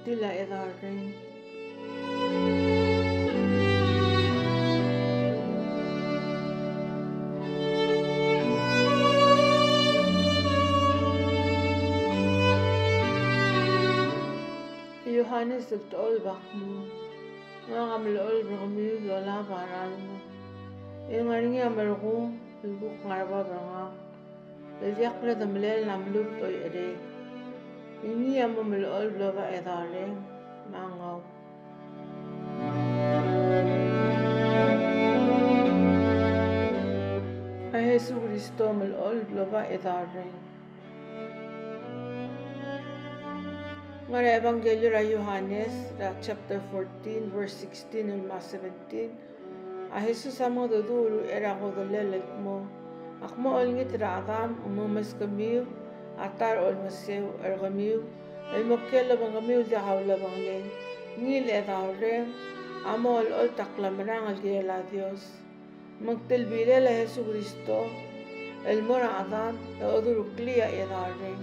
magtila edaring. Yohanes tol bakmu, ngam lol bermiu lola baranmu. Ingaringi amerku, ibu ngarba banga. Lejak le tamlel namlup toy ere. Ini amu melol bloba edareng mangau. Yesus Kristo melol bloba edareng. Ngara Evangelio ra Yohanes ra chapter 14 verse 16 and 17. Jesus amo doduru era hodolele mo. Akmo olngit ra adam umamas kamiu atar ol maseu ergamiu elmokelo bangamiu de hawla banglen. Nil edareng amo ol taklamrang al la Dios. Magtel bilela Jesus Kristo el mora adam doduru klia edareng.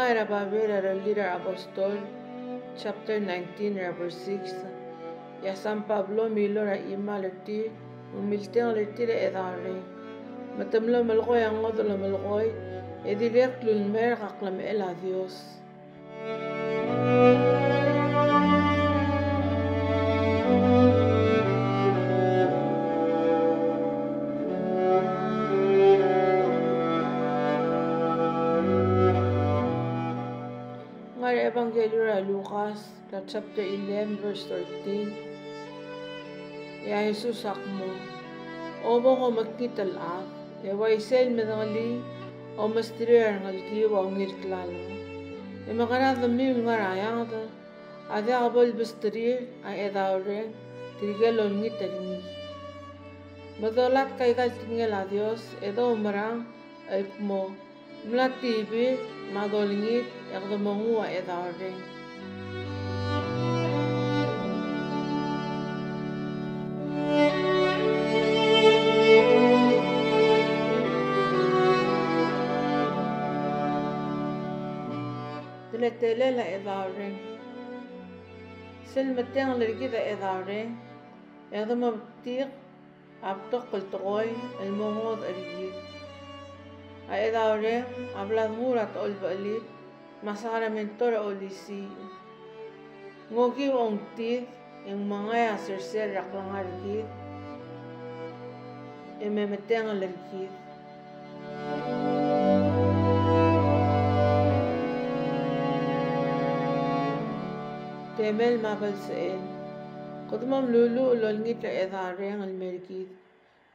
Era Babera era leader apostol chapter 19 verse 6 ya San Pablo milo ra ima lerti umilteng lerti re edare matamlo malgoy ang odolo malgoy edirek lulmer kaklam el a Dios. Evangelio ra Lucas chapter 11 verse 13. Ya Jesus akmo obo ko magkital ak e waisel medangali o mastrir ngalki wa ngil klalo e magara dami ngarayang da ade abol bastrir a edaure tirgelo ngitarini madolat kaigal tingel a Dios edo marang ekmo mlatibi madolingit yakdamangu a edareng. Diletele la edareng. Selmateng lergida edareng. Yakdamabtik abtok kaltokoy elmongod arigit. Edaure habla murat ol balit masaramento ra olisi ngogi ongti yang mga aserser raklangar git ememeteng alergit temel mabalseen kodmam lulu ulolngit ra edareng almergit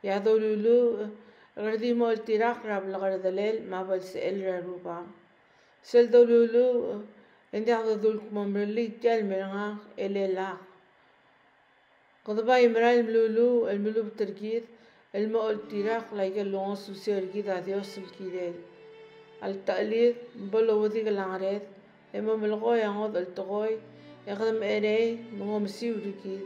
yado lulu Gardi mo tirak rab lagardalel mabal se el raruba. Sel dolulu endi agda dul kumamreli tel meranga elela. Kodba imral lulu el mulub tergid el mo tirak like long suser gid adios sulkirel. Al ta'lid bolo wadi galangaret emo melgo yangod al togoy yagdam ere mo msiu rigid.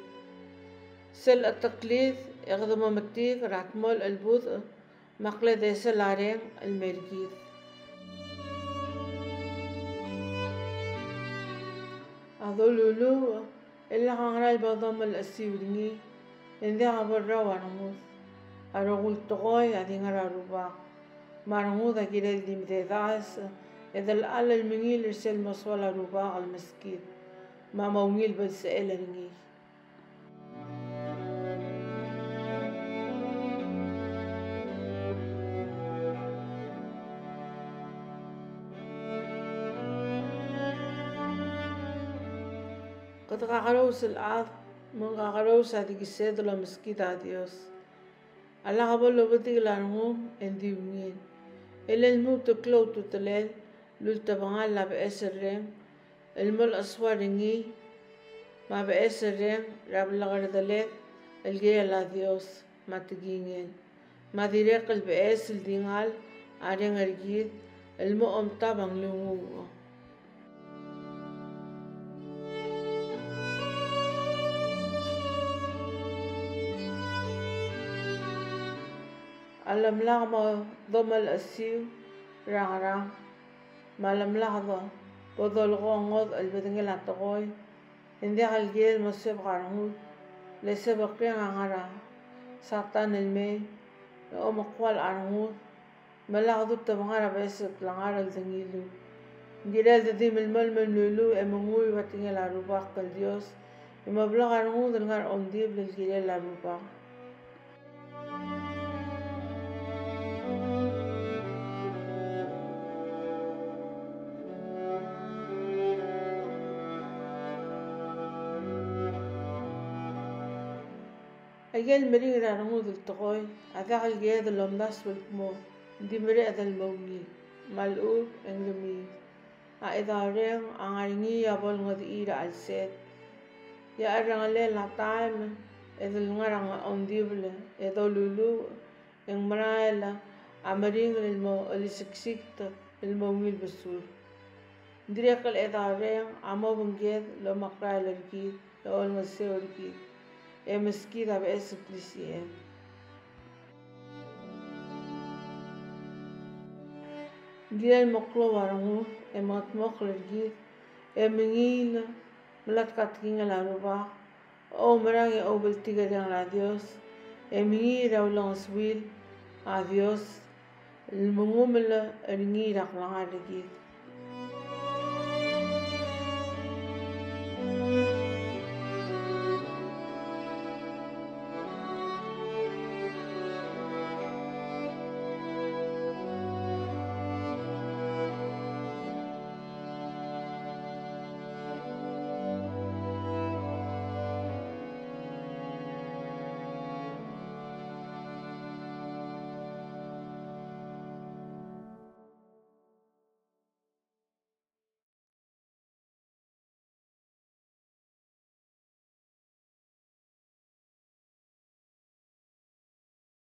Sel ataklid yagdam matik ratmol el bud Makle desa lareng almergit. Ado lulu ella hangral badam al asiwringi ende abarra warangus arogul togoy adingara ruba marangu da girel dimdedas edal al mingil irsel maswala ruba al maskit ma maungil bal seel ringi. Qad qaqarows al-ard من qaqarows adigised lo meskit a Dios. Ala qabol lo badig langu endiwngin. Elel mu tuklaw tutalel lul tabangal la beesereng المل أسوارني ما بأسرين راب لغردلت الجيل لا ديوس ما تجينين ما ديريق البأس الدينال areng ergid elmo om tabang lungu. Alam lang mo domal asiu rang malam lang do bodol ko ngod albedengel atokoy hindi kalgel mo seb karngut lese bakre ngara satan elme o makwal arngut malakdu tabangara besek langara zengilu Girel de dimel lulu emungui watingel arubak kal Dios imabla karngut ngar ondib lel girel arubak Agel mering rangu dul tokoy ada kal ge de lomdas mo di mere adal mongi malu englumi a idareng angaringi abol ngod ira alset ya arangale la time edel ngarang ondible edolulu engmraela amaring elmo elisiksik el mongil besul direkal idareng amo bunged lo makra lerki lo olngase orki mesquida باسم لسيان دي المقلو ورمو امات مقل الجيد امنيل ملات كاتكين الاربع او مراني او بلتيجا ديان لاديوس امنيل او لانسويل اديوس الممومل النيل اقلان الجيد